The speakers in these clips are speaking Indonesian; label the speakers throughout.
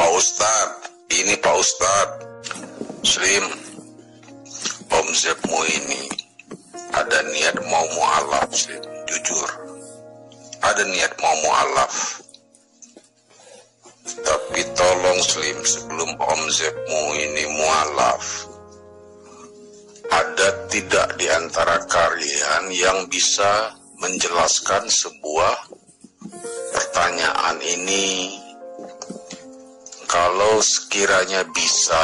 Speaker 1: Pak Ustadz, ini Pak Ustadz Slim, Om Zepmu ini ada niat mau mu'alaf Slim, jujur ada niat mau mu'alaf. Tapi tolong Slim, sebelum Om Zepmu ini mu'alaf, ada tidak di antara kalian yang bisa menjelaskan sebuah pertanyaan ini? Kalau sekiranya bisa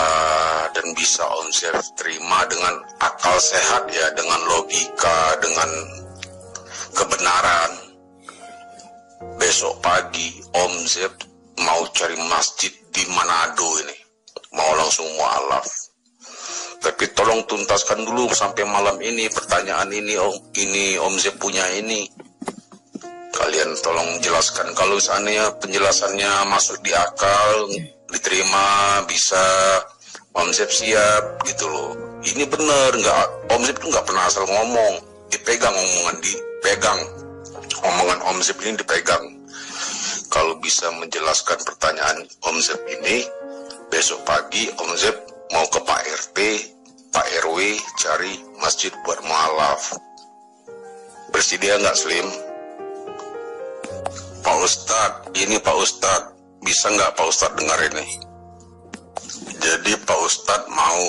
Speaker 1: dan bisa Om Zep terima dengan akal sehat ya, dengan logika, dengan kebenaran, besok pagi Om Zep mau cari masjid di Manado ini, mau langsung mu'alaf. Tapi tolong tuntaskan dulu sampai malam ini pertanyaan ini Om Zep punya ini. Kalian tolong jelaskan. Kalau seandainya penjelasannya masuk di akal, diterima, bisa, Om Zep siap gitu loh. Ini bener nggak? Om Zep tuh nggak pernah asal ngomong, dipegang omongan Om Zep ini dipegang. Kalau bisa menjelaskan pertanyaan Om Zep ini, besok pagi Om Zep mau ke Pak RT, Pak RW cari masjid buat mu'alaf. Bersedia nggak Slim? Pak Ustadz, ini Pak Ustadz, bisa nggak Pak Ustadz dengar ini? Jadi Pak Ustadz mau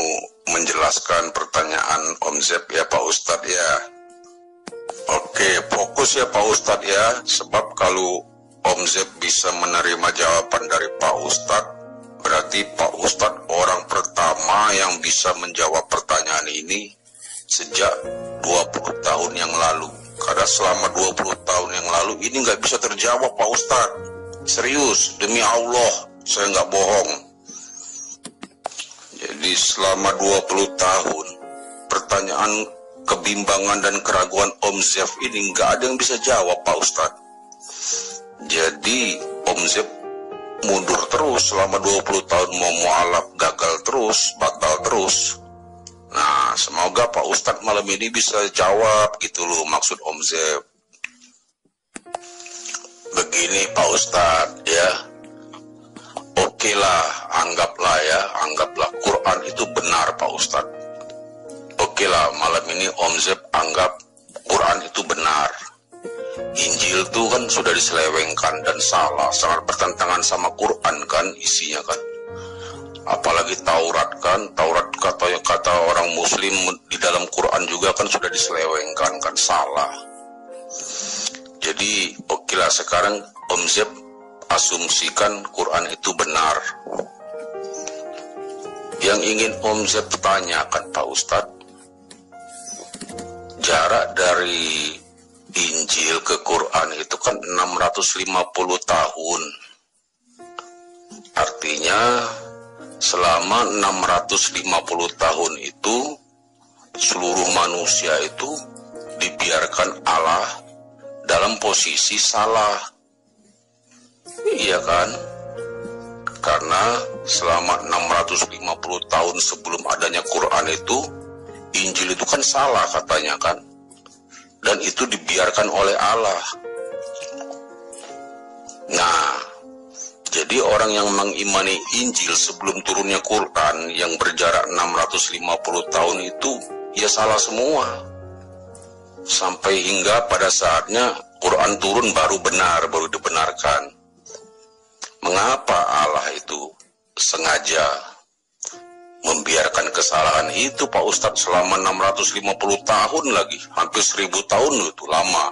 Speaker 1: menjelaskan pertanyaan Om Zep ya Pak Ustadz ya. Oke, fokus ya Pak Ustadz ya, sebab kalau Om Zep bisa menerima jawaban dari Pak Ustadz, berarti Pak Ustadz orang pertama yang bisa menjawab pertanyaan ini sejak 20 tahun yang lalu. Karena selama 20 tahun yang lalu ini nggak bisa terjawab Pak Ustadz. Serius, demi Allah, saya nggak bohong. Jadi selama 20 tahun, pertanyaan kebimbangan dan keraguan Om Zep ini nggak ada yang bisa jawab Pak Ustadz. Jadi Om Zep mundur terus selama 20 tahun, mau mu'alaf gagal terus, batal terus. Nah, semoga Pak Ustadz malam ini bisa jawab gitu loh maksud Om Zep. Begini Pak Ustadz ya, oke lah, anggaplah Quran itu benar Pak Ustadz. Oke lah, malam ini Om Zep anggap Quran itu benar. Injil itu kan sudah diselewengkan dan salah, sangat bertentangan sama Quran kan isinya kan. Apalagi Taurat kan, Taurat kata orang Muslim di dalam Quran juga kan sudah diselewengkan kan, salah. Jadi okelah sekarang Om Zep asumsikan Quran itu benar. Yang ingin Om Zep tanyakan Pak Ustadz, jarak dari Injil ke Quran itu kan 650 tahun. Artinya selama 650 tahun itu seluruh manusia itu dibiarkan Allah dalam posisi salah. Iya kan? Karena selama 650 tahun sebelum adanya Quran itu, Injil itu kan salah katanya kan. Dan itu dibiarkan oleh Allah. Nah, jadi orang yang mengimani Injil sebelum turunnya Quran yang berjarak 650 tahun itu ya salah semua. Sampai hingga pada saatnya Quran turun baru benar, baru dibenarkan. Mengapa Allah itu sengaja membiarkan kesalahan itu Pak Ustadz selama 650 tahun lagi, hampir 1000 tahun itu lama.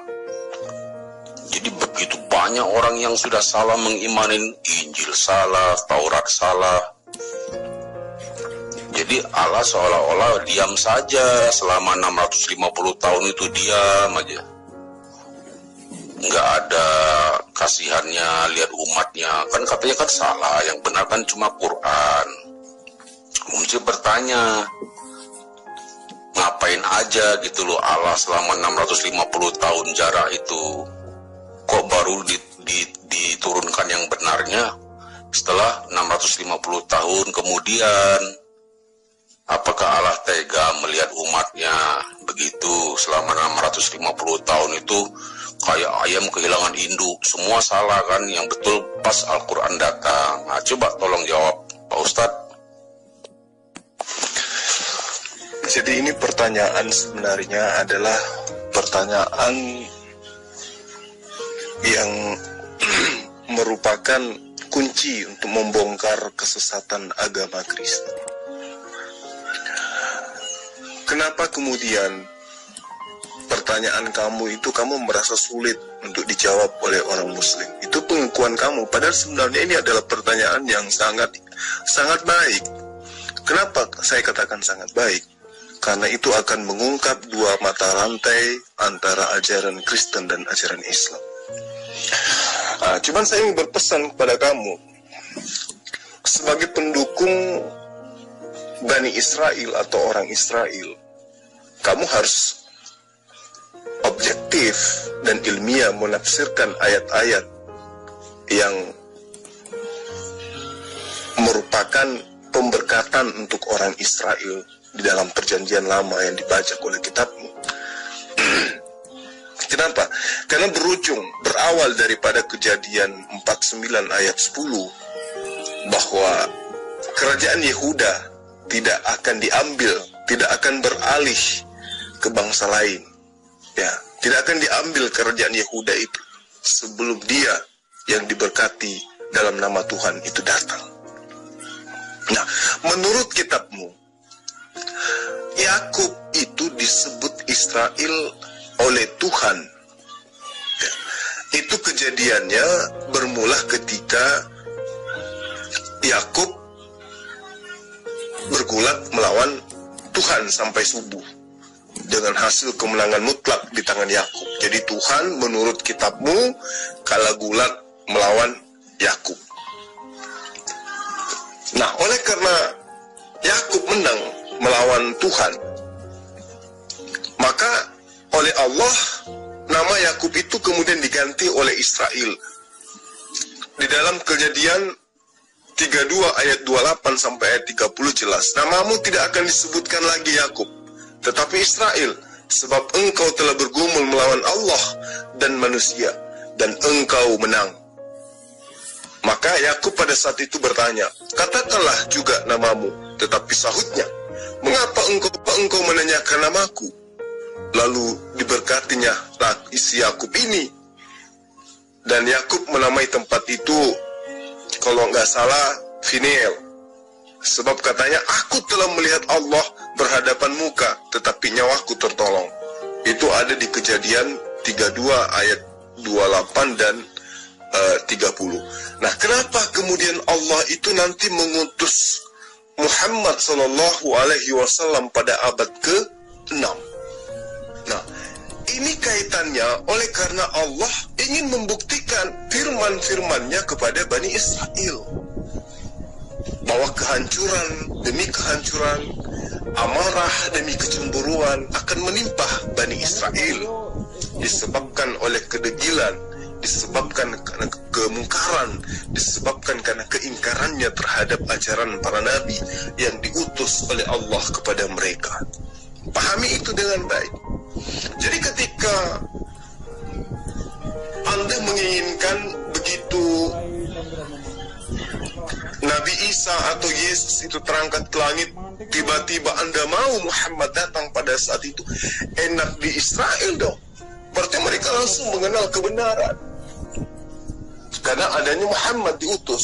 Speaker 1: Jadi begitu banyak orang yang sudah salah mengimanin Injil salah, Taurat salah. Jadi Allah seolah-olah diam saja selama 650 tahun itu, diam aja. Nggak ada kasihannya lihat umatnya, kan katanya kan salah, yang benar kan cuma Quran. Mesti bertanya, ngapain aja gitu loh Allah selama 650 tahun jarak itu, kok baru diturunkan yang benarnya setelah 650 tahun kemudian? Apakah Allah tega melihat umatnya begitu selama 650 tahun itu kayak ayam kehilangan induk, semua salah kan, yang betul pas Al-Quran datang. Nah, coba tolong jawab Pak Ustadz.
Speaker 2: Jadi ini pertanyaan sebenarnya adalah pertanyaan yang merupakan kunci untuk membongkar kesesatan agama Kristen. Kenapa kemudian pertanyaan kamu itu kamu merasa sulit untuk dijawab oleh orang Muslim? Itu pengakuan kamu, padahal sebenarnya ini adalah pertanyaan yang sangat baik. Kenapa saya katakan sangat baik? Karena itu akan mengungkap dua mata rantai antara ajaran Kristen dan ajaran Islam. Cuman saya ingin berpesan kepada kamu, sebagai pendukung Bani Israel atau orang Israel, kamu harus objektif dan ilmiah menafsirkan ayat-ayat yang merupakan pemberkatan untuk orang Israel di dalam perjanjian lama yang dibaca oleh kitabmu. Kenapa? Karena berawal daripada Kejadian 49 ayat 10 bahwa kerajaan Yehuda tidak akan diambil, tidak akan beralih ke bangsa lain. Ya, tidak akan diambil kerajaan Yehuda itu sebelum dia yang diberkati dalam nama Tuhan itu datang. Nah, menurut kitabmu, Yakub itu disebut Israel oleh Tuhan. Ya, itu kejadiannya bermula ketika Yakub bergulat melawan Tuhan sampai subuh, dengan hasil kemenangan mutlak di tangan Yakub. Jadi Tuhan menurut kitabmu kalah gulat melawan Yakub. Nah, oleh karena Yakub menang melawan Tuhan, maka oleh Allah nama Yakub itu kemudian diganti oleh Israel. Di dalam Kejadian 32 ayat 28 sampai ayat 30 jelas, namamu tidak akan disebutkan lagi Yakub, tetapi Israel, sebab engkau telah bergumul melawan Allah dan manusia, dan engkau menang. Maka Yakub pada saat itu bertanya, katakanlah juga namamu, tetapi sahutnya, mengapa engkau menanyakan namaku? Lalu diberkatinya isi Yakub ini, dan Yakub menamai tempat itu, kalau nggak salah, Peniel. Sebab katanya, aku telah melihat Allah berhadapan muka, tetapi nyawaku tertolong. Itu ada di Kejadian 32 ayat 28 dan 30. Nah, kenapa kemudian Allah itu nanti mengutus Muhammad SAW pada abad ke-6? Nah, ini kaitannya oleh karena Allah ingin membuktikan firman-firmannya kepada Bani Israel, bahwa kehancuran demi kehancuran, amarah demi kecemburuan akan menimpa Bani Israel, disebabkan oleh kedegilan, disebabkan karena kemungkaran, disebabkan karena keingkarannya terhadap ajaran para nabi yang diutus oleh Allah kepada mereka. Pahami itu dengan baik. Jadi ketika Anda menginginkan begitu Nabi Isa atau Yesus itu terangkat ke langit, tiba-tiba Anda mau Muhammad datang pada saat itu, enak di Israel dong. Berarti mereka langsung mengenal kebenaran, karena adanya Muhammad diutus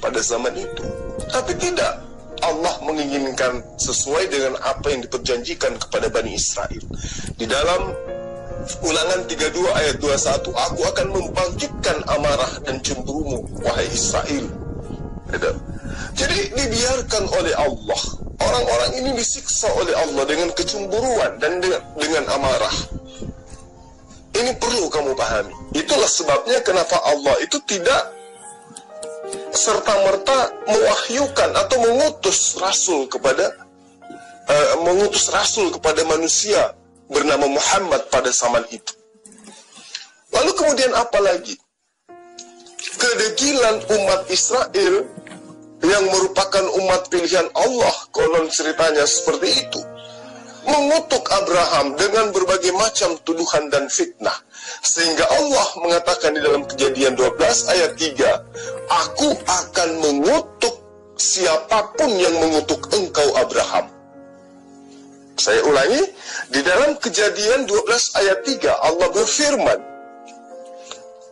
Speaker 2: pada zaman itu. Tapi tidak, Allah menginginkan sesuai dengan apa yang diperjanjikan kepada Bani Israel. Di dalam Ulangan 32 ayat 21, aku akan membangkitkan amarah dan cemburumu, wahai Israel. Jadi dibiarkan oleh Allah, orang-orang ini disiksa oleh Allah dengan kecemburuan dan dengan amarah. Ini perlu kamu pahami. Itulah sebabnya kenapa Allah itu tidak serta-merta mewahyukan atau mengutus rasul kepada manusia bernama Muhammad pada zaman itu. Lalu kemudian apa lagi? Kedegilan umat Israel yang merupakan umat pilihan Allah, konon ceritanya seperti itu, mengutuk Abraham dengan berbagai macam tuduhan dan fitnah. Sehingga Allah mengatakan di dalam Kejadian 12 ayat 3, aku akan mengutuk siapapun yang mengutuk engkau Abraham. Saya ulangi, di dalam Kejadian 12 ayat 3 Allah berfirman,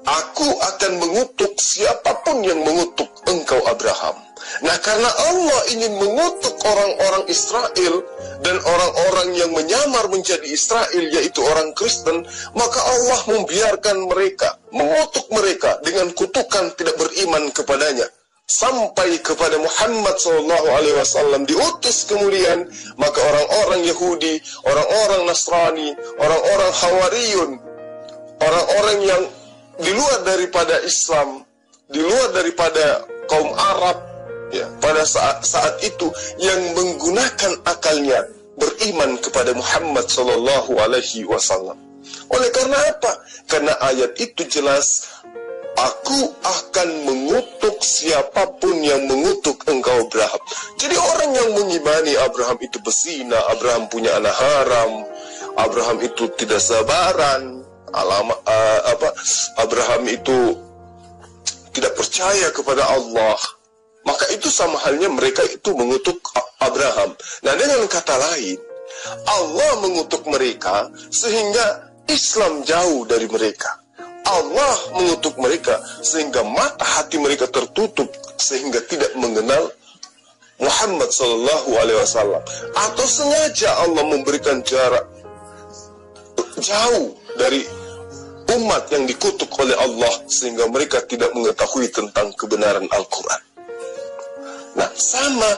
Speaker 2: aku akan mengutuk siapapun yang mengutuk engkau Abraham. Nah, karena Allah ingin mengutuk orang-orang Israel dan orang-orang yang menyamar menjadi Israel, yaitu orang Kristen, maka Allah membiarkan mereka, mengutuk mereka dengan kutukan tidak beriman kepadanya. Sampai kepada Muhammad SAW diutus kemudian, maka orang-orang Yahudi, orang-orang Nasrani, orang-orang Hawariyun, orang-orang yang di luar daripada Islam, di luar daripada kaum Arab, ya, pada saat itu yang menggunakan akalnya beriman kepada Muhammad SAW. Oleh karena apa? Karena ayat itu jelas, aku akan mengutuk siapapun yang mengutuk engkau Abraham. Jadi orang yang mengimani Abraham itu berzina, Abraham punya anak haram, Abraham itu tidak sabaran, Abraham itu tidak percaya kepada Allah, maka itu sama halnya mereka itu mengutuk Abraham. Nah, dengan kata lain, Allah mengutuk mereka sehingga Islam jauh dari mereka. Allah mengutuk mereka sehingga mata hati mereka tertutup, sehingga tidak mengenal Muhammad SAW. Atau sengaja Allah memberikan jarak jauh dari umat yang dikutuk oleh Allah, sehingga mereka tidak mengetahui tentang kebenaran Al-Quran. Nah, sama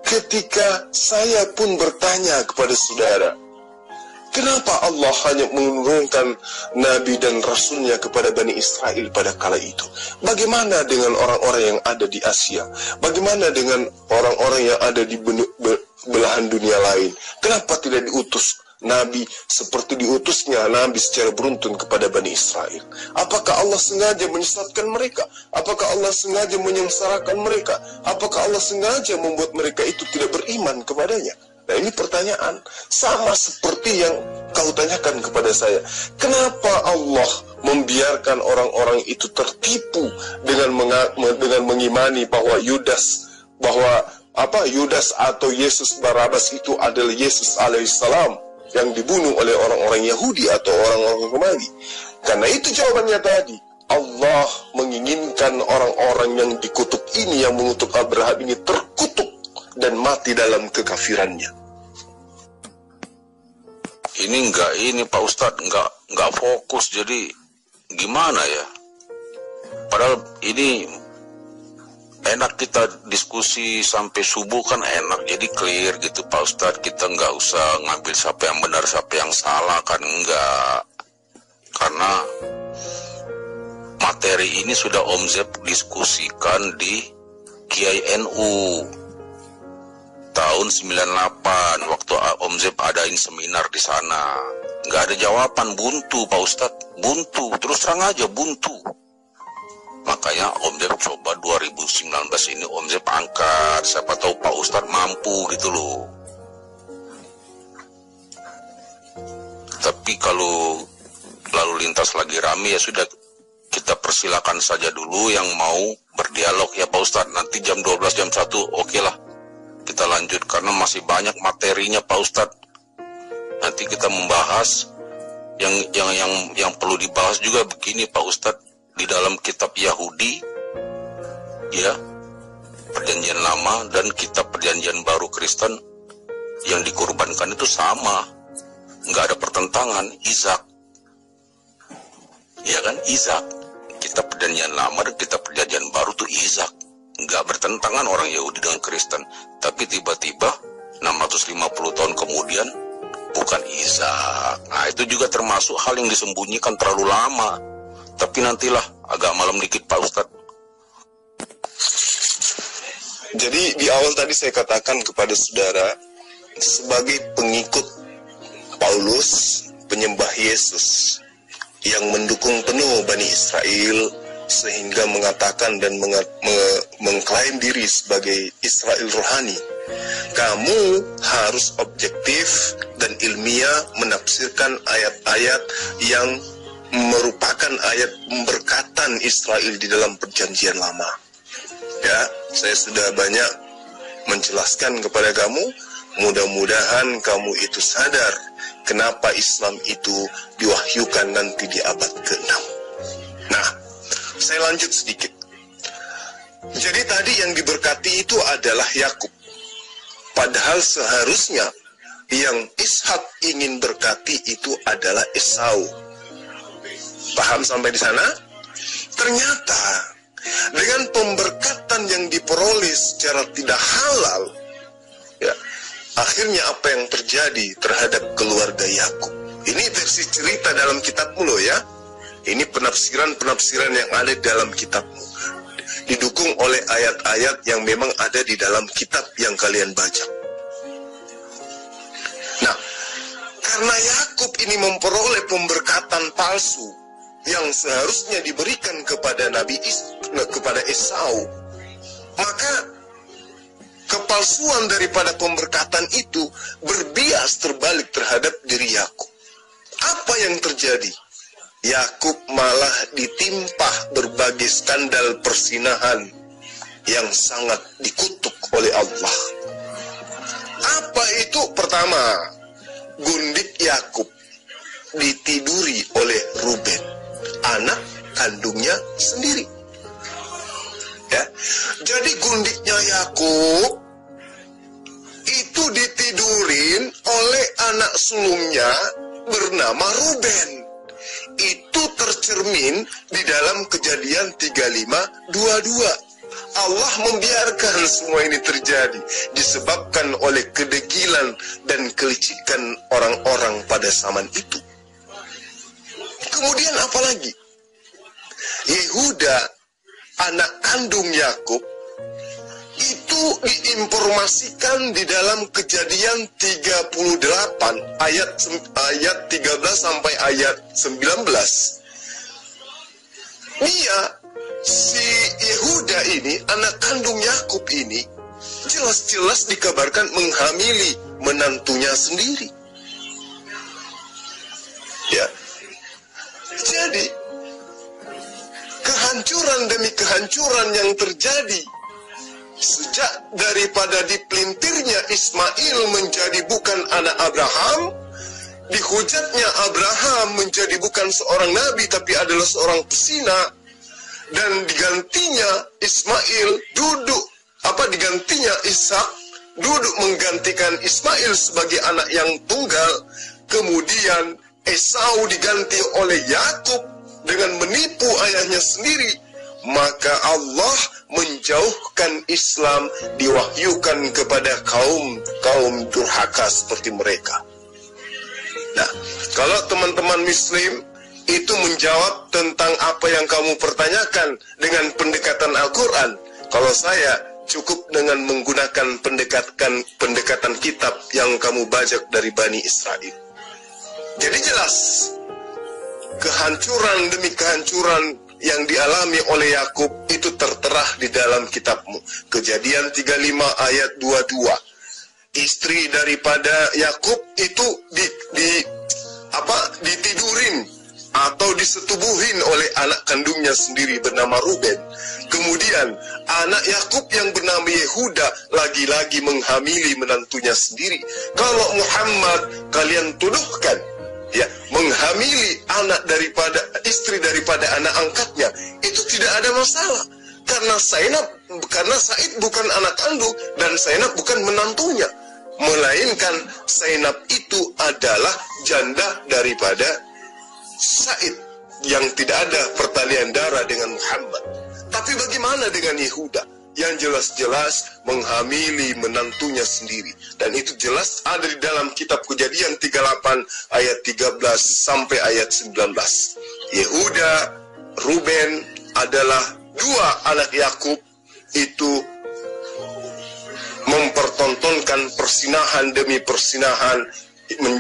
Speaker 2: ketika saya pun bertanya kepada saudara, kenapa Allah hanya menurunkan Nabi dan Rasulnya kepada Bani Israel pada kala itu? Bagaimana dengan orang-orang yang ada di Asia? Bagaimana dengan orang-orang yang ada di belahan dunia lain? Kenapa tidak diutus Nabi seperti diutusnya Nabi secara beruntun kepada Bani Israel? Apakah Allah sengaja menyesatkan mereka? Apakah Allah sengaja menyengsarakan mereka? Apakah Allah sengaja membuat mereka itu tidak beriman kepadanya? Nah, ini pertanyaan sama seperti yang kau tanyakan kepada saya. Kenapa Allah membiarkan orang-orang itu tertipu dengan mengimani bahwa Yudas atau Yesus Barabas itu adalah Yesus alaihissalam yang dibunuh oleh orang-orang Yahudi atau orang-orang Romawi? Karena itu jawabannya tadi. Allah menginginkan orang-orang yang dikutuk ini, yang mengutuk Abraham ini, terkutuk dan mati dalam kekafirannya.
Speaker 1: Ini Pak Ustadz nggak fokus, jadi gimana ya? Padahal ini enak kita diskusi sampai subuh kan enak, jadi clear gitu Pak Ustadz. Kita nggak usah ngambil siapa yang benar siapa yang salah, kan enggak. Karena materi ini sudah Om Zeb diskusikan di Kiai NU tahun 98 waktu Om Zeb adain seminar di sana. Nggak ada jawaban, buntu Pak Ustadz, buntu, terus terang aja buntu. Makanya Om Zeb coba 2019 ini Om Zeb angkat, siapa tahu Pak Ustadz mampu gitu loh. Tapi kalau lalu lintas lagi rame, ya sudah, kita persilakan saja dulu yang mau berdialog ya Pak Ustadz. Nanti jam 12 jam 1 oke lah kita lanjut, karena masih banyak materinya Pak Ustadz. Nanti kita membahas yang perlu dibahas juga begini Pak Ustadz. Di dalam kitab Yahudi, ya, Perjanjian Lama dan kitab Perjanjian Baru Kristen, yang dikorbankan itu sama, nggak ada pertentangan. Ishak, ya kan, Ishak. Kitab Perjanjian Lama dan kitab Perjanjian Baru tuh Ishak, nggak bertentangan orang Yahudi dengan Kristen. Tapi tiba-tiba 650 tahun kemudian bukan Ishak. Nah, itu juga termasuk hal yang disembunyikan terlalu lama. Tapi nantilah, agak malam dikit Pak Ustadz.
Speaker 2: Jadi di awal tadi saya katakan kepada saudara, sebagai pengikut Paulus, penyembah Yesus, yang mendukung penuh Bani Israel, sehingga mengatakan dan mengklaim diri sebagai Israel rohani, kamu harus objektif dan ilmiah menafsirkan ayat-ayat yang merupakan ayat pemberkatan Israel di dalam perjanjian lama. Ya, saya sudah banyak menjelaskan kepada kamu, mudah-mudahan kamu itu sadar kenapa Islam itu diwahyukan nanti di abad ke-6. Nah, saya lanjut sedikit. Jadi tadi yang diberkati itu adalah Yakub. Padahal seharusnya yang Ishak ingin berkati itu adalah Esau. Paham sampai di sana? Ternyata dengan pemberkatan yang diperoleh secara tidak halal, ya, akhirnya apa yang terjadi terhadap keluarga Yakub? Ini versi cerita dalam kitabmu loh ya. Ini penafsiran-penafsiran yang ada dalam kitabmu, didukung oleh ayat-ayat yang memang ada di dalam kitab yang kalian baca. Nah, karena Yakub ini memperoleh pemberkatan palsu yang seharusnya diberikan kepada kepada Esau, maka kepalsuan daripada pemberkatan itu berbias terbalik terhadap diri Yakub. Apa yang terjadi? Yakub malah ditimpa berbagai skandal persinahan yang sangat dikutuk oleh Allah. Apa itu? Pertama, gundik Yakub ditiduri oleh Ruben, anak kandungnya sendiri. Ya, jadi gundiknya Yakub itu ditidurin oleh anak sulungnya bernama Ruben. Itu tercermin di dalam Kejadian 35:22. Allah membiarkan semua ini terjadi disebabkan oleh kedegilan dan kelicikan orang-orang pada zaman itu. Kemudian apa lagi? Yehuda, anak kandung Yakub, itu diinformasikan di dalam Kejadian 38 ayat 13 sampai ayat 19. Si Yehuda ini, anak kandung Yakub ini, jelas-jelas dikabarkan menghamili menantunya sendiri. Ya. Jadi kehancuran demi kehancuran yang terjadi sejak daripada dipelintirnya Ismail menjadi bukan anak Abraham, dihujatnya Abraham menjadi bukan seorang nabi tapi adalah seorang pesina, dan digantinya digantinya Ishak duduk menggantikan Ismail sebagai anak yang tunggal. Kemudian Esau diganti oleh Yakub dengan menipu ayahnya sendiri. Maka Allah menjauhkan Islam, diwahyukan kepada kaum durhaka seperti mereka. Nah, kalau teman-teman Muslim itu menjawab tentang apa yang kamu pertanyakan dengan pendekatan Al-Quran, kalau saya cukup dengan menggunakan pendekatan kitab yang kamu bajak dari Bani Israel. Jadi jelas, kehancuran demi kehancuran yang dialami oleh Yakub itu tertera di dalam kitabmu. Kejadian 35 ayat 22. Istri daripada Yakub itu ditidurin atau disetubuhin oleh anak kandungnya sendiri bernama Ruben. Kemudian anak Yakub yang bernama Yehuda lagi-lagi menghamili menantunya sendiri. Kalau Muhammad kalian tuduhkan ya menghamili anak daripada istri daripada anak angkatnya, itu tidak ada masalah. Karena Said bukan anak kandung dan Zainab bukan menantunya, melainkan Zainab itu adalah janda daripada Said yang tidak ada pertalian darah dengan Muhammad. Tapi bagaimana dengan Yehuda yang jelas-jelas menghamili menantunya sendiri, dan itu jelas ada di dalam kitab Kejadian 38 ayat 13 sampai ayat 19. Yehuda, Ruben adalah dua anak Yakub, itu mempertontonkan persinahan demi persinahan,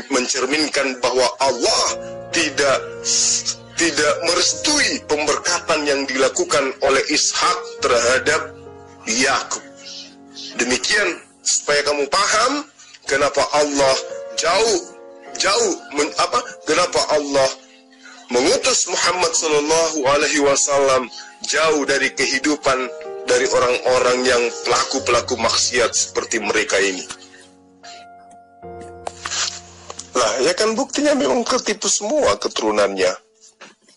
Speaker 2: mencerminkan bahwa Allah tidak merestui pemberkatan yang dilakukan oleh Ishak terhadap Yakub. Demikian supaya kamu paham kenapa Allah kenapa Allah mengutus Muhammad Sallallahu Alaihi Wasallam jauh dari kehidupan dari orang-orang yang pelaku-pelaku maksiat seperti mereka ini. Lah, ya kan buktinya memang ketipu semua keturunannya.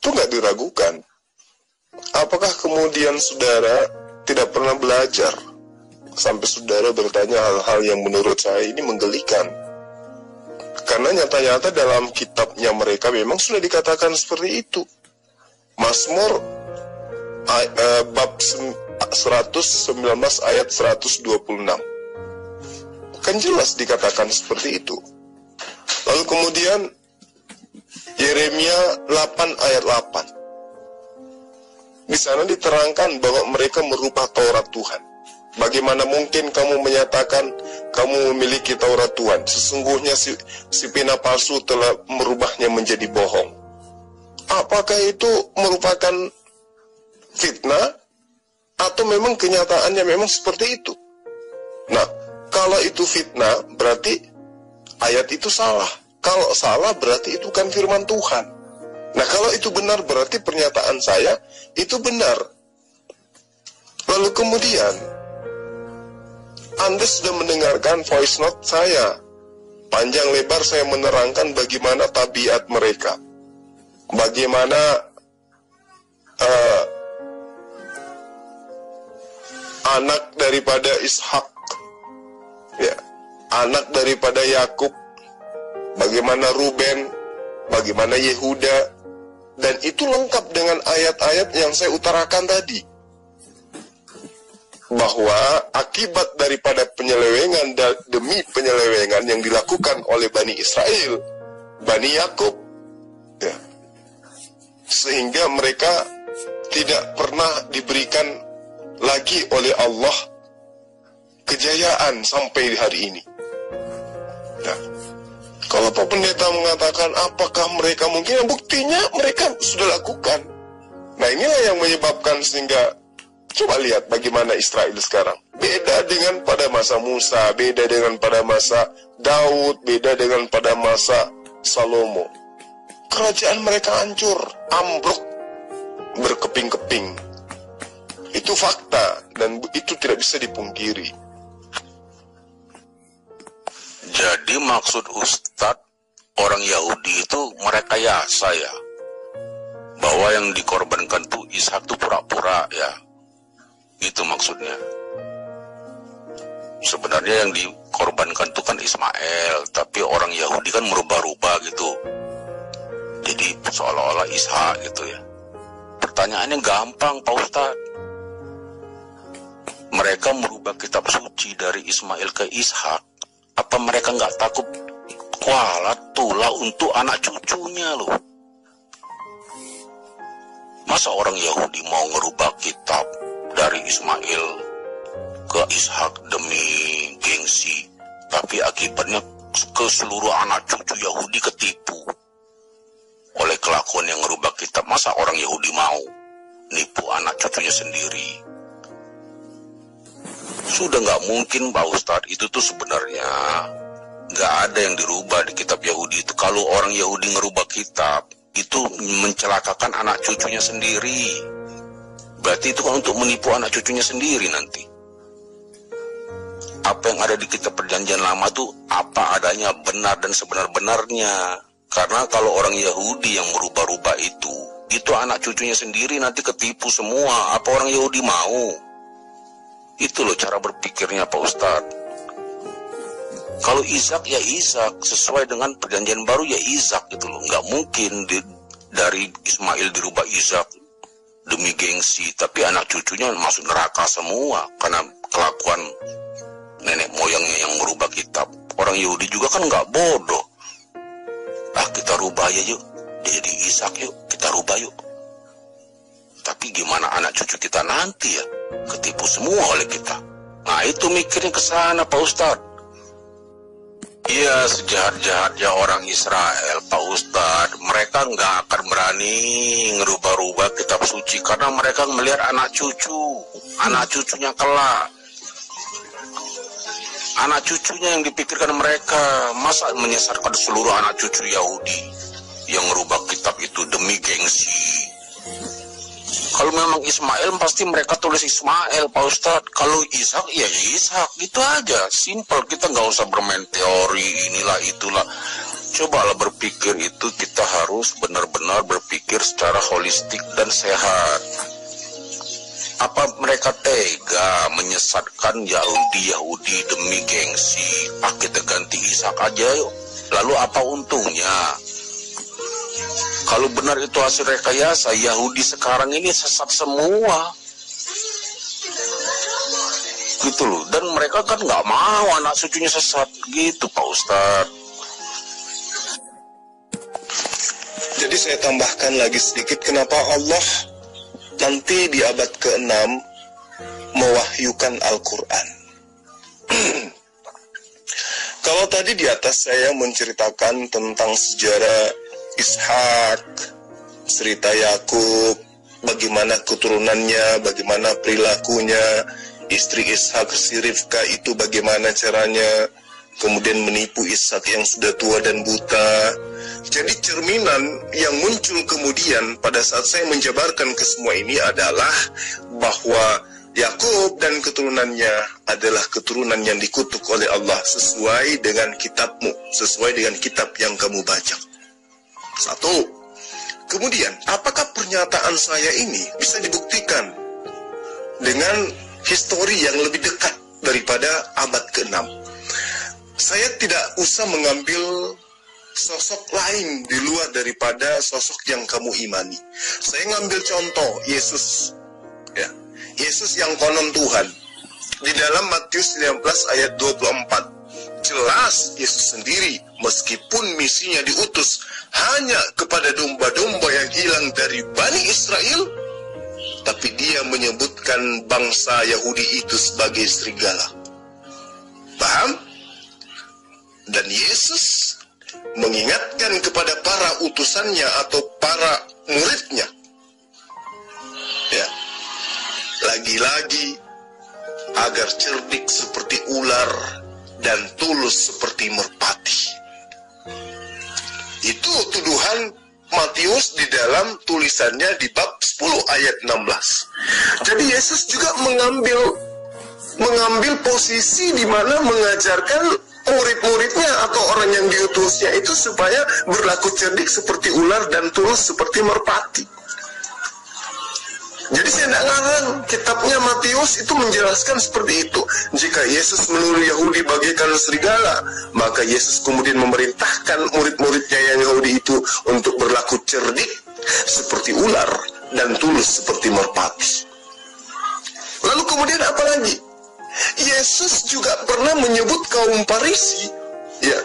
Speaker 2: Itu nggak diragukan. Apakah kemudian saudara tidak pernah belajar sampai saudara bertanya hal-hal yang menurut saya ini menggelikan? Karena nyata-nyata dalam kitabnya mereka memang sudah dikatakan seperti itu. Mazmur bab 119 ayat 126. Kan jelas dikatakan seperti itu. Lalu kemudian Yeremia 8 ayat 8. Di sana diterangkan bahwa mereka merubah Taurat Tuhan. Bagaimana mungkin kamu menyatakan kamu memiliki Taurat Tuhan? Sesungguhnya si pena palsu telah merubahnya menjadi bohong. Apakah itu merupakan fitnah? Atau memang kenyataannya memang seperti itu? Nah, kalau itu fitnah, berarti ayat itu salah. Kalau salah, berarti itu kan firman Tuhan. Nah, kalau itu benar, berarti pernyataan saya itu benar. Lalu kemudian, Anda sudah mendengarkan voice note saya. Panjang lebar saya menerangkan bagaimana tabiat mereka. Bagaimana anak daripada Ishak, ya, anak daripada Yakub, bagaimana Ruben, bagaimana Yehuda, dan itu lengkap dengan ayat-ayat yang saya utarakan tadi. Bahwa akibat daripada penyelewengan demi penyelewengan yang dilakukan oleh Bani Israel, Bani Yakub, ya, sehingga mereka tidak pernah diberikan lagi oleh Allah kejayaan sampai hari ini. Nah, kalau Pak Pendeta mengatakan apakah mereka mungkin, buktinya mereka sudah lakukan. Nah, inilah yang menyebabkan sehingga coba lihat bagaimana Israel sekarang. Beda dengan pada masa Musa, beda dengan pada masa Daud, beda dengan pada masa Salomo. Kerajaan mereka hancur, ambruk, berkeping-keping. Itu fakta, dan itu tidak bisa dipungkiri.
Speaker 1: Jadi maksud Ustadz, orang Yahudi itu merekayasa ya, bahwa yang dikorbankan tuh Ishak tuh pura-pura ya. Itu maksudnya. Sebenarnya yang dikorbankan tuh kan Ismail, tapi orang Yahudi kan merubah-rubah gitu. Jadi seolah-olah Ishak gitu ya. Pertanyaannya gampang Pak Ustadz. Mereka merubah kitab suci dari Ismail ke Ishak. Apa mereka nggak takut kualat tulah untuk anak cucunya loh? Masa orang Yahudi mau ngerubah kitab dari Ismail ke Ishak demi gengsi, tapi akibatnya ke seluruh anak cucu Yahudi ketipu oleh kelakuan yang ngerubah kitab. Masa orang Yahudi mau nipu anak cucunya sendiri? Sudah nggak mungkin Pak Ustadz. Itu tuh sebenarnya nggak ada yang dirubah di kitab Yahudi itu. Kalau orang Yahudi ngerubah kitab, itu mencelakakan anak cucunya sendiri. Berarti itu kan untuk menipu anak cucunya sendiri nanti. Apa yang ada di kitab perjanjian lama tuh apa adanya, benar dan sebenar-benarnya. Karena kalau orang Yahudi yang merubah-rubah itu anak cucunya sendiri nanti ketipu semua. Apa orang Yahudi mau? Itu loh cara berpikirnya Pak Ustadz. Kalau Ishak ya Ishak, sesuai dengan perjanjian baru ya Ishak gitu loh. Nggak mungkin dari Ismail dirubah Ishak demi gengsi, tapi anak cucunya masuk neraka semua karena kelakuan nenek moyangnya yang merubah kitab. Orang Yahudi juga kan nggak bodoh. Kita rubah aja yuk, dia jadi Ishak yuk, kita rubah yuk. Tapi gimana anak cucu kita nanti ya? Ketipu semua oleh kita. Nah itu mikirnya ke sana Pak Ustadz. Iya, sejahat-jahatnya orang Israel Pak Ustadz, mereka nggak akan berani ngerubah-rubah kitab suci karena mereka melihat anak cucunya kelak. Anak cucunya yang dipikirkan mereka, masa menyesatkan seluruh anak cucu Yahudi. yang merubah kitab itu demi gengsi. Kalau memang Ismail pasti mereka tulis Ismail, Pak Ustadz. Kalau Ishak ya Ishak, gitu aja, simple. Kita nggak usah bermain teori inilah itulah. Cobalah berpikir itu, kita harus benar-benar berpikir secara holistik dan sehat. Apa mereka tega menyesatkan Yahudi demi gengsi? Kita ganti Ishak aja yuk. Lalu apa untungnya? Kalau benar itu hasil rekayasa, Yahudi sekarang ini sesat semua. Gitu loh. Dan mereka kan nggak mau anak cucunya sesat. Gitu Pak Ustadz.
Speaker 2: Jadi saya tambahkan lagi sedikit, kenapa Allah nanti di abad ke-6 mewahyukan Al-Quran. Kalau tadi di atas saya menceritakan tentang sejarah Ishak, cerita Yakub, bagaimana keturunannya, bagaimana perilakunya, istri Ishak si Rivka itu bagaimana caranya, kemudian menipu Ishak yang sudah tua dan buta. Jadi cerminan yang muncul kemudian pada saat saya menjabarkan ke semua ini adalah bahwa Yakub dan keturunannya adalah keturunan yang dikutuk oleh Allah sesuai dengan kitabmu, sesuai dengan kitab yang kamu baca. Satu. Kemudian, apakah pernyataan saya ini bisa dibuktikan dengan histori yang lebih dekat daripada abad ke-6? Saya tidak usah mengambil sosok lain di luar daripada sosok yang kamu imani. Saya ngambil contoh Yesus, ya. Yesus yang konon Tuhan. Di dalam Matius 19 ayat 24, jelas Yesus sendiri meskipun misinya diutus hanya kepada domba-domba yang hilang dari Bani Israel, tapi dia menyebutkan bangsa Yahudi itu sebagai serigala. Paham? Dan Yesus mengingatkan kepada para utusannya atau para muridnya, ya, lagi-lagi agar cerdik seperti ular dan tulus seperti merpati. Itu tuduhan Matius di dalam tulisannya di bab 10 ayat 16. Jadi Yesus juga mengambil posisi di mana mengajarkan murid-muridnya atau orang yang diutusnya itu supaya berlaku cerdik seperti ular dan tulus seperti merpati. Jadi saya tidak ngarang, kitabnya Matius itu menjelaskan seperti itu. Jika Yesus menuduh Yahudi bagaikan serigala, maka Yesus kemudian memerintahkan murid-muridnya yang Yahudi itu untuk berlaku cerdik seperti ular dan tulus seperti merpati. Lalu kemudian apa lagi? Yesus juga pernah menyebut kaum Farisi, ya,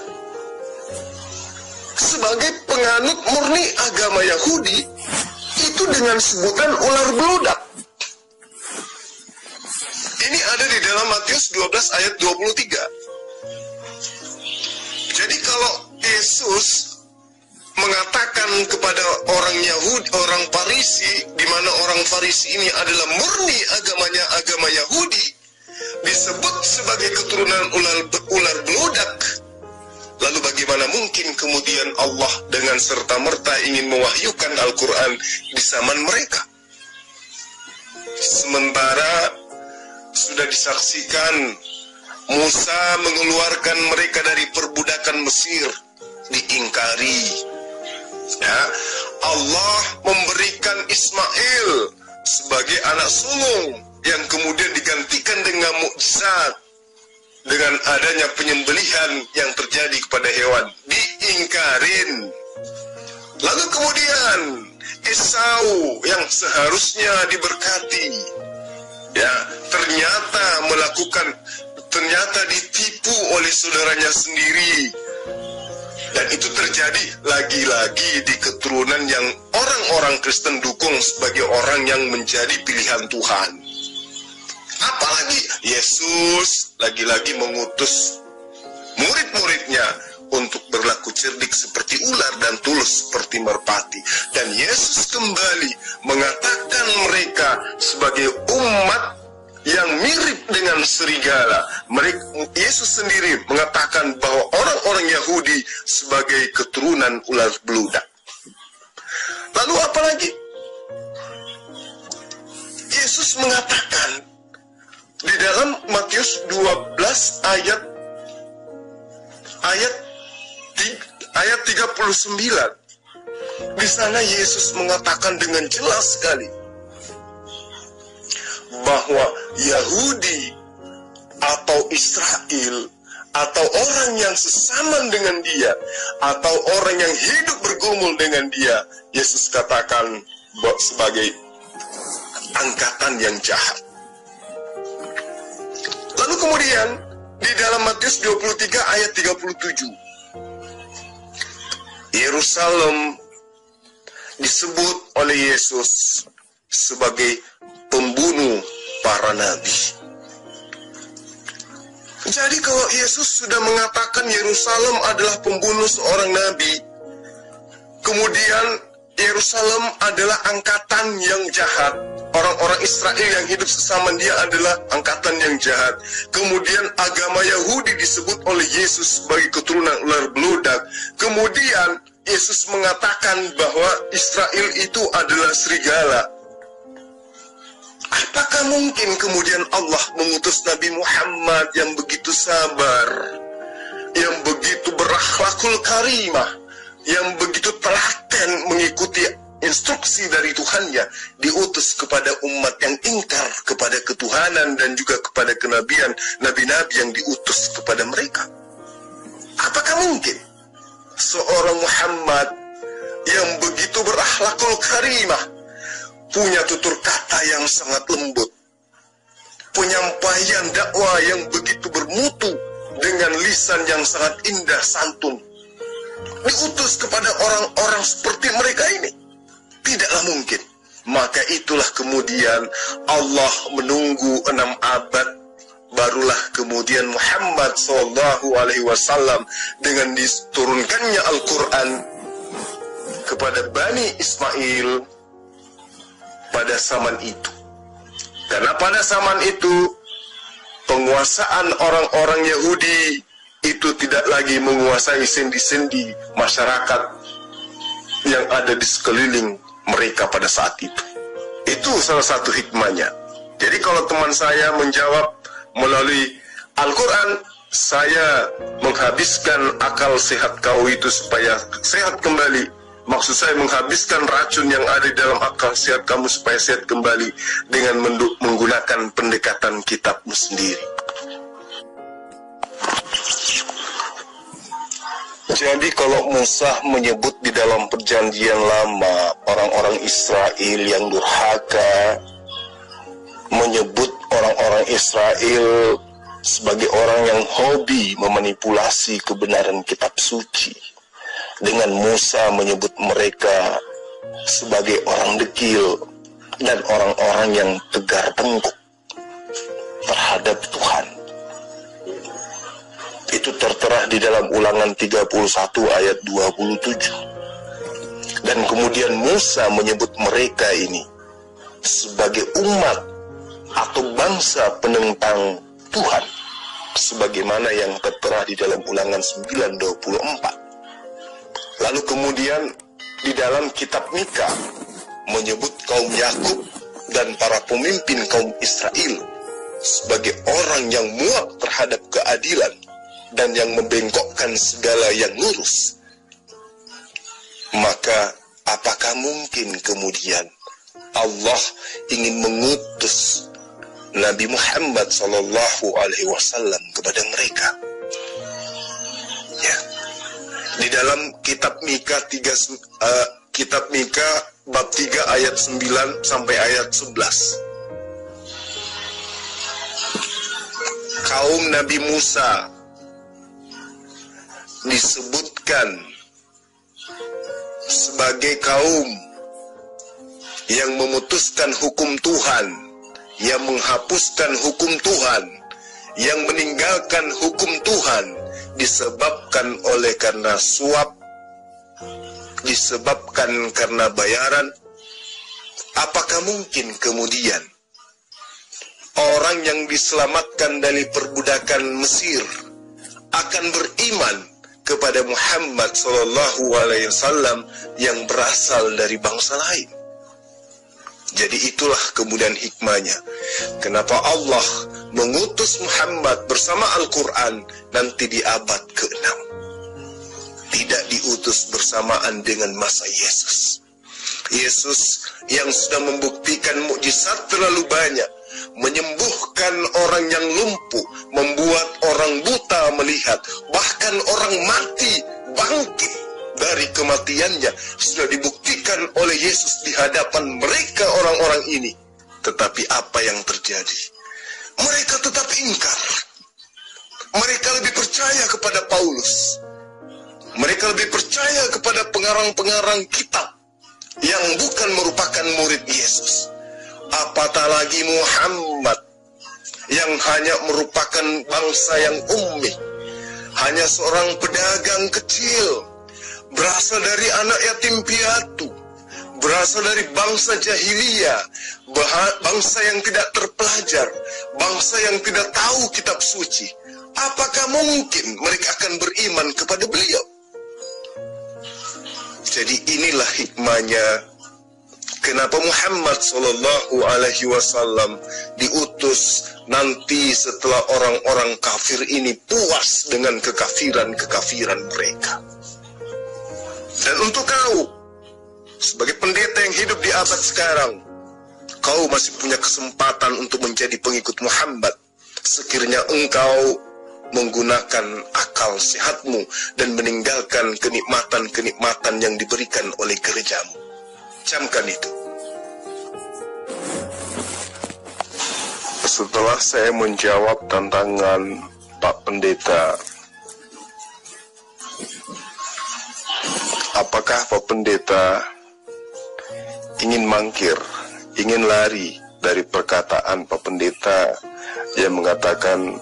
Speaker 2: sebagai penganut murni agama Yahudi, itu dengan sebutan ular beludak. Ini ada di dalam Matius 12 ayat 23. Jadi kalau Yesus mengatakan kepada orang Yahudi, orang Farisi, di mana orang Farisi ini adalah murni agamanya agama Yahudi, disebut sebagai keturunan ular beludak. Lalu bagaimana mungkin kemudian Allah dengan serta-merta ingin mewahyukan Al-Quran di zaman mereka? Sementara sudah disaksikan Musa mengeluarkan mereka dari perbudakan Mesir, diingkari. Ya, Allah memberikan Ismail sebagai anak sulung yang kemudian digantikan dengan mukjizat, dengan adanya penyembelihan yang terjadi kepada hewan, diingkarin. Lalu kemudian Esau yang seharusnya diberkati, ya, ternyata ditipu oleh saudaranya sendiri. Dan itu terjadi lagi-lagi di keturunan yang orang-orang Kristen dukung sebagai orang yang menjadi pilihan Tuhan. Apalagi Yesus lagi-lagi mengutus murid-muridnya untuk berlaku cerdik seperti ular dan tulus seperti merpati. Dan Yesus kembali mengatakan mereka sebagai umat yang mirip dengan serigala. Yesus sendiri mengatakan bahwa orang-orang Yahudi sebagai keturunan ular beludak. Lalu apa lagi? Yesus mengatakan di dalam Matius 12 ayat 39. Di sana Yesus mengatakan dengan jelas sekali bahwa Yahudi atau Israel atau orang yang sesaman dengan dia atau orang yang hidup bergumul dengan dia, Yesus katakan sebagai angkatan yang jahat. Lalu kemudian di dalam Matius 23 ayat 37, Yerusalem disebut oleh Yesus sebagai pembunuh para nabi. Jadi kalau Yesus sudah mengatakan Yerusalem adalah pembunuh seorang nabi, kemudian Yerusalem adalah angkatan yang jahat, orang-orang Israel yang hidup sesama dia adalah angkatan yang jahat, kemudian agama Yahudi disebut oleh Yesus sebagai keturunan ular beludak, kemudian Yesus mengatakan bahwa Israel itu adalah serigala. Apakah mungkin kemudian Allah mengutus Nabi Muhammad yang begitu sabar, yang begitu berakhlakul karimah, yang begitu telaten mengikuti instruksi dari Tuhannya, diutus kepada umat yang ingkar kepada ketuhanan dan juga kepada kenabian, nabi-nabi yang diutus kepada mereka? Apakah mungkin seorang Muhammad yang begitu berakhlakul karimah, punya tutur kata yang sangat lembut, penyampaian dakwah yang begitu bermutu dengan lisan yang sangat indah santun, diutus kepada orang-orang seperti mereka ini? Tidaklah mungkin. Maka itulah kemudian Allah menunggu 6 abad, barulah kemudian Muhammad SAW dengan diturunkannya Al-Quran kepada Bani Ismail pada zaman itu. Karena pada zaman itu penguasaan orang-orang Yahudi itu tidak lagi menguasai sendi-sendi masyarakat yang ada di sekeliling mereka pada saat itu. Itu salah satu hikmahnya. Jadi kalau teman saya menjawab melalui Al-Quran, saya menghabiskan akal sehat kau itu supaya sehat kembali. Maksud saya menghabiskan racun yang ada di dalam akal sehat kamu supaya sehat kembali dengan menggunakan pendekatan kitabmu sendiri. Jadi kalau Musa menyebut di dalam perjanjian lama orang-orang Israel yang durhaka, menyebut orang-orang Israel sebagai orang yang hobi memanipulasi kebenaran kitab suci, dengan Musa menyebut mereka sebagai orang dekil dan orang-orang yang tegar tengkuk terhadap Tuhan. Itu tertera di dalam Ulangan 31 ayat 27. Dan kemudian Musa menyebut mereka ini sebagai umat atau bangsa penentang Tuhan, sebagaimana yang tertera di dalam Ulangan 9:24. Lalu kemudian di dalam kitab Mika menyebut kaum Yakub dan para pemimpin kaum Israel sebagai orang yang muak terhadap keadilan dan yang membengkokkan segala yang lurus. Maka apakah mungkin kemudian Allah ingin mengutus Nabi Muhammad SAW kepada mereka? Ya. Di dalam kitab Mika kitab Mika bab 3 ayat 9 sampai ayat 11. Kaum Nabi Musa disebutkan sebagai kaum yang memutuskan hukum Tuhan, yang menghapuskan hukum Tuhan, yang meninggalkan hukum Tuhan, disebabkan oleh karena suap, disebabkan karena bayaran. Apakah mungkin kemudian orang yang diselamatkan dari perbudakan Mesir akan beriman kepada Muhammad SAW yang berasal dari bangsa lain. Jadi itulah kemudian hikmahnya. Kenapa Allah mengutus Muhammad bersama Al-Quran nanti di abad ke-6. Tidak diutus bersamaan dengan masa Yesus. Yesus yang sudah membuktikan mukjizat terlalu banyak, menyembuhkan orang yang lumpuh, membuat orang buta melihat, bahkan orang mati bangkit dari kematiannya, sudah dibuktikan oleh Yesus di hadapan mereka orang-orang ini. Tetapi apa yang terjadi? Mereka tetap ingkar. Mereka lebih percaya kepada Paulus. Mereka lebih percaya kepada pengarang-pengarang kitab yang bukan merupakan murid Yesus. Apatah lagi Muhammad yang hanya merupakan bangsa yang ummi, hanya seorang pedagang kecil, berasal dari anak yatim piatu, berasal dari bangsa jahiliyah, bangsa yang tidak terpelajar, bangsa yang tidak tahu kitab suci. Apakah mungkin mereka akan beriman kepada beliau? Jadi inilah hikmahnya kenapa Muhammad SAW diutus nanti setelah orang-orang kafir ini puas dengan kekafiran mereka. Dan untuk kau, sebagai pendeta yang hidup di abad sekarang, kau masih punya kesempatan untuk menjadi pengikut Muhammad, sekiranya engkau menggunakan akal sehatmu dan meninggalkan kenikmatan-kenikmatan yang diberikan oleh gerejamu. Camkan itu. Setelah saya menjawab tantangan Pak Pendeta, apakah Pak Pendeta ingin mangkir, ingin lari dari perkataan Pak Pendeta yang mengatakan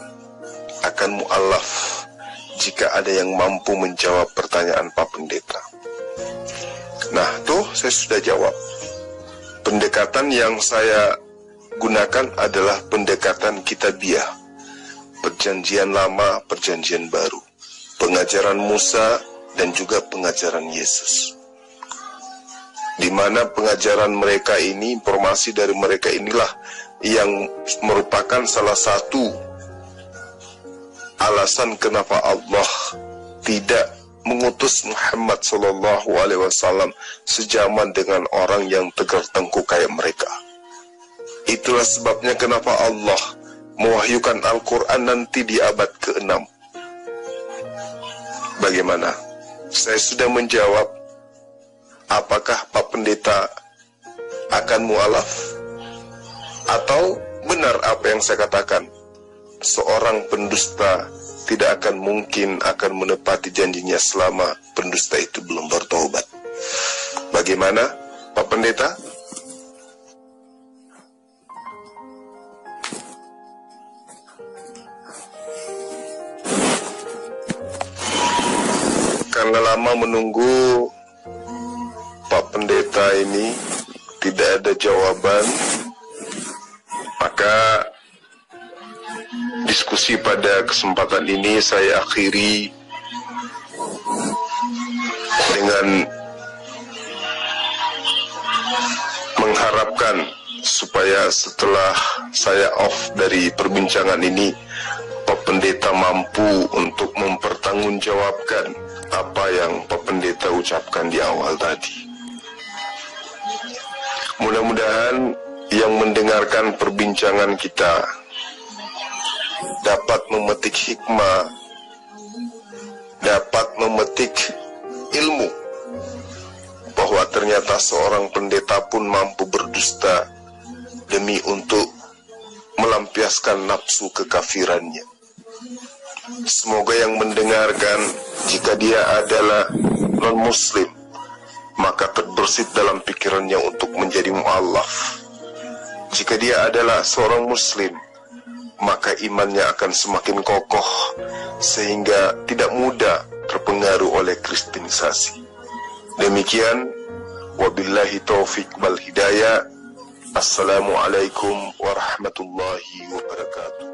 Speaker 2: akan mu'alaf jika ada yang mampu menjawab pertanyaan Pak Pendeta? Nah, tuh saya sudah jawab. Pendekatan yang saya gunakan adalah pendekatan kitabiah, perjanjian lama, perjanjian baru, pengajaran Musa dan juga pengajaran Yesus. Di mana pengajaran mereka ini, informasi dari mereka inilah yang merupakan salah satu alasan kenapa Allah tidak mengutus Muhammad SAW sejaman dengan orang yang tegar tengkuk kayak mereka. Itulah sebabnya kenapa Allah mewahyukan Al-Quran nanti di abad ke-6. Bagaimana? Saya sudah menjawab. Apakah Pak Pendeta akan mu'alaf? Atau benar apa yang saya katakan? Seorang pendusta tidak akan mungkin akan menepati janjinya selama pendusta itu belum bertobat. Bagaimana, Pak Pendeta? Karena lama menunggu, Pak Pendeta ini tidak ada jawaban, maka diskusi pada kesempatan ini saya akhiri dengan mengharapkan supaya setelah saya off dari perbincangan ini, Pak Pendeta mampu untuk mempertanggungjawabkan apa yang Pak Pendeta ucapkan di awal tadi. Mudah-mudahan yang mendengarkan perbincangan kita dapat memetik hikmah, dapat memetik ilmu, bahwa ternyata seorang pendeta pun mampu berdusta demi untuk melampiaskan nafsu kekafirannya. Semoga yang mendengarkan, jika dia adalah non-muslim, maka terbersit dalam pikirannya untuk menjadi mu'allaf. Jika dia adalah seorang muslim, maka imannya akan semakin kokoh sehingga tidak mudah terpengaruh oleh kristenisasi. Demikian, wabillahi taufiq wal hidayah. Assalamualaikum warahmatullahi wabarakatuh.